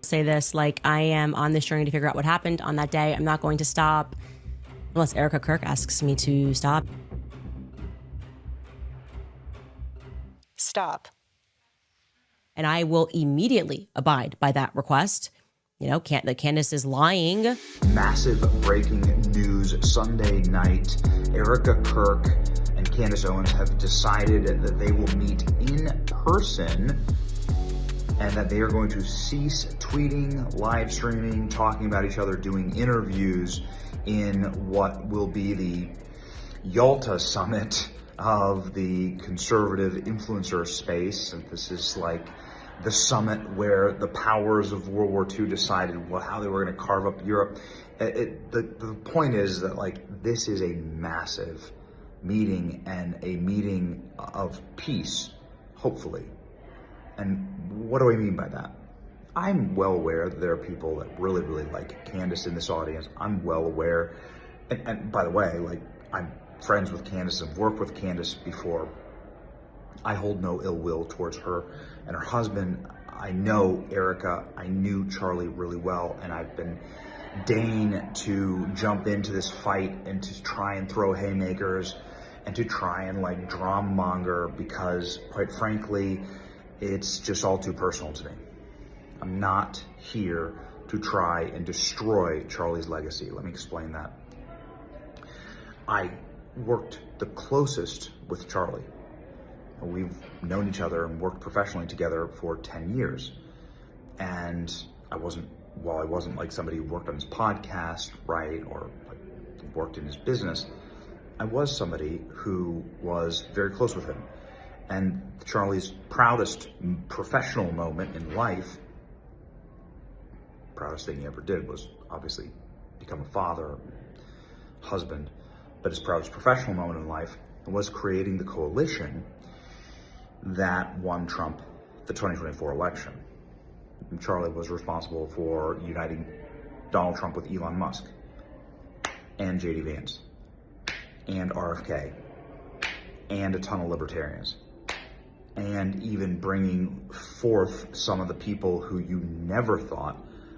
Say this, like, I am on this journey to figure out what happened on that day. I'm not going to stop unless Erika Kirk asks me to stop. Stop. And I will immediately abide by that request. You know, Candace is lying. Massive breaking news Sunday night. Erika Kirk and Candace Owens have decided that they will meet in person and that they are going to cease tweeting, live streaming, talking about each other, doing interviews in what will be the Yalta summit of the conservative influencer space. And this is like the summit where the powers of World War II decided how they were going to carve up Europe. The point is that, like, this is a massive meeting and a meeting of peace, hopefully. And what do I mean by that? I'm well aware that there are people that really, really like Candace in this audience. I'm well aware. And by the way, like, I'm friends with Candace and worked with Candace before. I hold no ill will towards her and her husband. I know Erika. I knew Charlie really well, and I've been deigned to jump into this fight and to try and throw haymakers and to try and, like, drama monger, because quite frankly, it's just all too personal to me. I'm not here to try and destroy Charlie's legacy. Let me explain that. I worked the closest with Charlie. We've known each other and worked professionally together for 10 years. And while I wasn't like somebody who worked on his podcast, right, or like worked in his business, I was somebody who was very close with him. And Charlie's proudest professional moment in life, proudest thing he ever did, was obviously become a father, husband, but his proudest professional moment in life was creating the coalition that won Trump the 2024 election. And Charlie was responsible for uniting Donald Trump with Elon Musk and JD Vance and RFK and a ton of libertarians, and even bringing forth some of the people who you never thought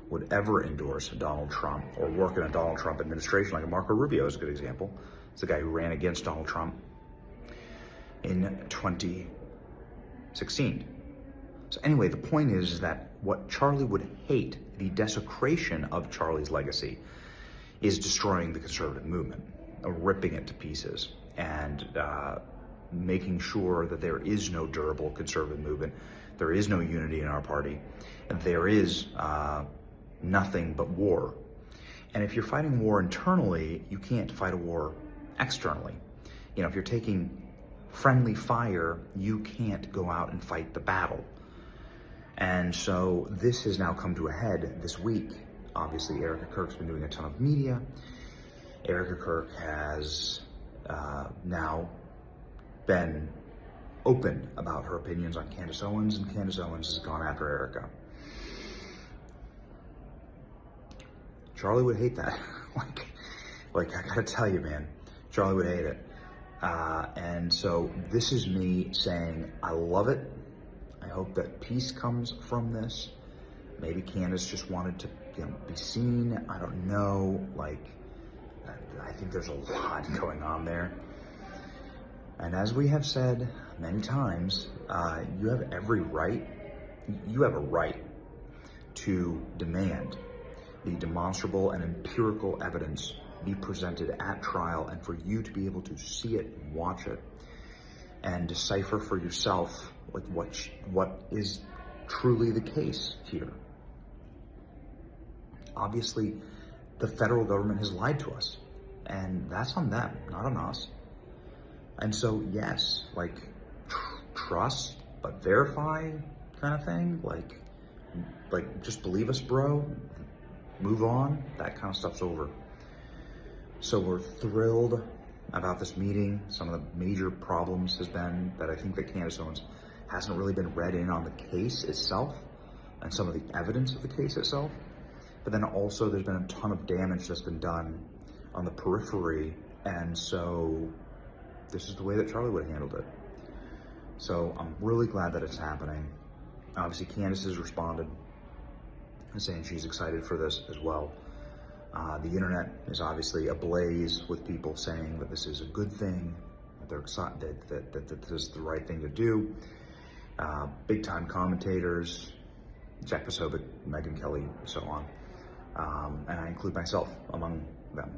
would ever endorse Donald Trump or work in a Donald Trump administration, like Marco Rubio is a good example. It's the guy who ran against Donald Trump in 2016. So anyway, the point is that what Charlie would hate, the desecration of Charlie's legacy, is destroying the conservative movement, ripping it to pieces, and making sure that there is no durable conservative movement, there is no unity in our party, and there is nothing but war. And if you're fighting war internally, you can't fight a war externally. You know, if you're taking friendly fire, you can't go out and fight the battle. And so this has now come to a head this week. Obviously, Erika Kirk's been doing a ton of media. Erika Kirk has now been open about her opinions on Candace Owens, and Candace Owens has gone after Erika. Charlie would hate that. like I gotta tell you, man, Charlie would hate it. And so this is me saying, I love it. I hope that peace comes from this. Maybe Candace just wanted to, be seen. I don't know. Like, I think there's a lot going on there. And as we have said many times, you have every right. You have a right to demand the demonstrable and empirical evidence be presented at trial, and for you to be able to see it and watch it and decipher for yourself like what is truly the case here. Obviously, the federal government has lied to us, and that's on them, not on us. And so, yes, like, trust but verify kind of thing, like just believe us, bro, move on, that kind of stuff's over. So we're thrilled about this meeting. Some of the major problems has been that I think that Candace Owens hasn't really been read in on the case itself and some of the evidence of the case itself. But then also there's been a ton of damage that's been done on the periphery. And so this is the way that Charlie would have handled it. So I'm really glad that it's happening. Obviously, Candace has responded. saying she's excited for this as well. The internet is obviously ablaze with people saying that this is a good thing, that they're excited, that this is the right thing to do. Big time commentators, Jack Posobiec, Megyn Kelly, and so on. And I include myself among them.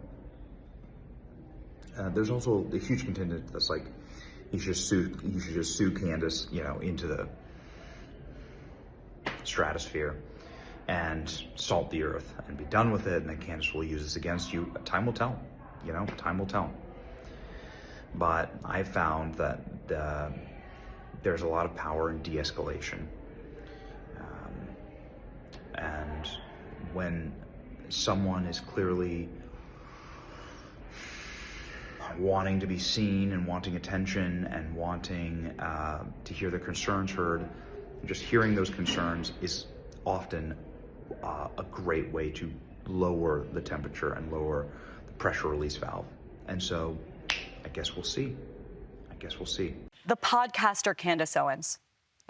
There's also a huge contingent that's like, you should just sue Candace, into the stratosphere and salt the earth and be done with it, and then Candace will use this against you. Time will tell, time will tell. But I found that there's a lot of power in de-escalation. And when someone is clearly wanting to be seen and wanting attention and wanting to hear their concerns heard, just hearing those concerns is often a great way to lower the temperature and lower the pressure release valve. And so I guess we'll see. The podcaster Candace Owens,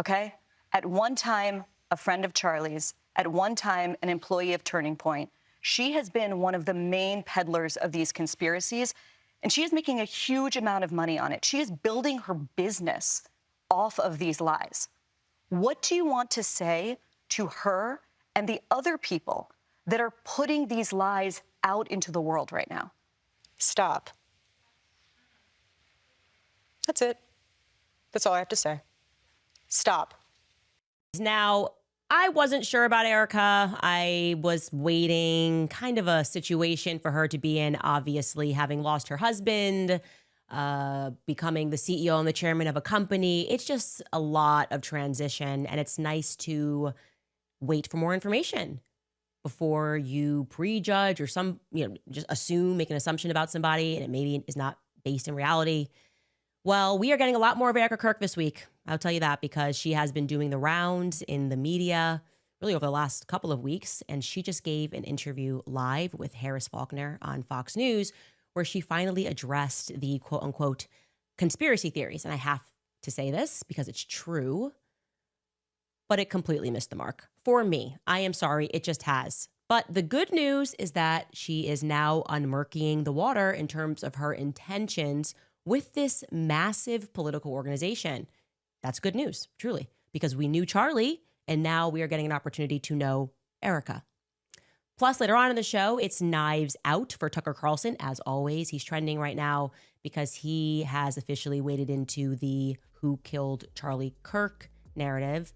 okay? At one time, a friend of Charlie's, at one time, an employee of Turning Point. She has been one of the main peddlers of these conspiracies, and she is making a huge amount of money on it. She is building her business off of these lies. What do you want to say to her and the other people that are putting these lies out into the world right now? Stop. That's it. That's all I have to say. Stop. Now, I wasn't sure about Erika. I was waiting, kind of a situation for her to be in, obviously, having lost her husband, becoming the CEO and the chairman of a company. It's just a lot of transition, and it's nice to wait for more information before you prejudge or just assume, make an assumption about somebody, and it maybe is not based in reality. Well, we are getting a lot more of Erika Kirk this week. I'll tell you that, because she has been doing the rounds in the media really over the last couple of weeks. And she just gave an interview live with Harris Faulkner on Fox News, where she finally addressed the quote unquote conspiracy theories. And I have to say this because it's true, but it completely missed the mark. For me, I am sorry, it just has. But the good news is that she is now unmurkying the water in terms of her intentions with this massive political organization. That's good news, truly, because we knew Charlie, and now we are getting an opportunity to know Erika. Plus, later on in the show, it's Knives Out for Tucker Carlson. As always, he's trending right now because he has officially waded into the who killed Charlie Kirk narrative.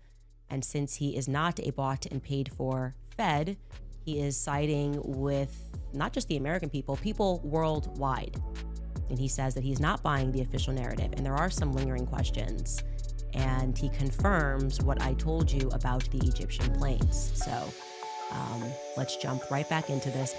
And since he is not a bought and paid for Fed, he is siding with not just the American people worldwide. And he says that he's not buying the official narrative. And there are some lingering questions. And he confirms what I told you about the Egyptian planes. So let's jump right back into this.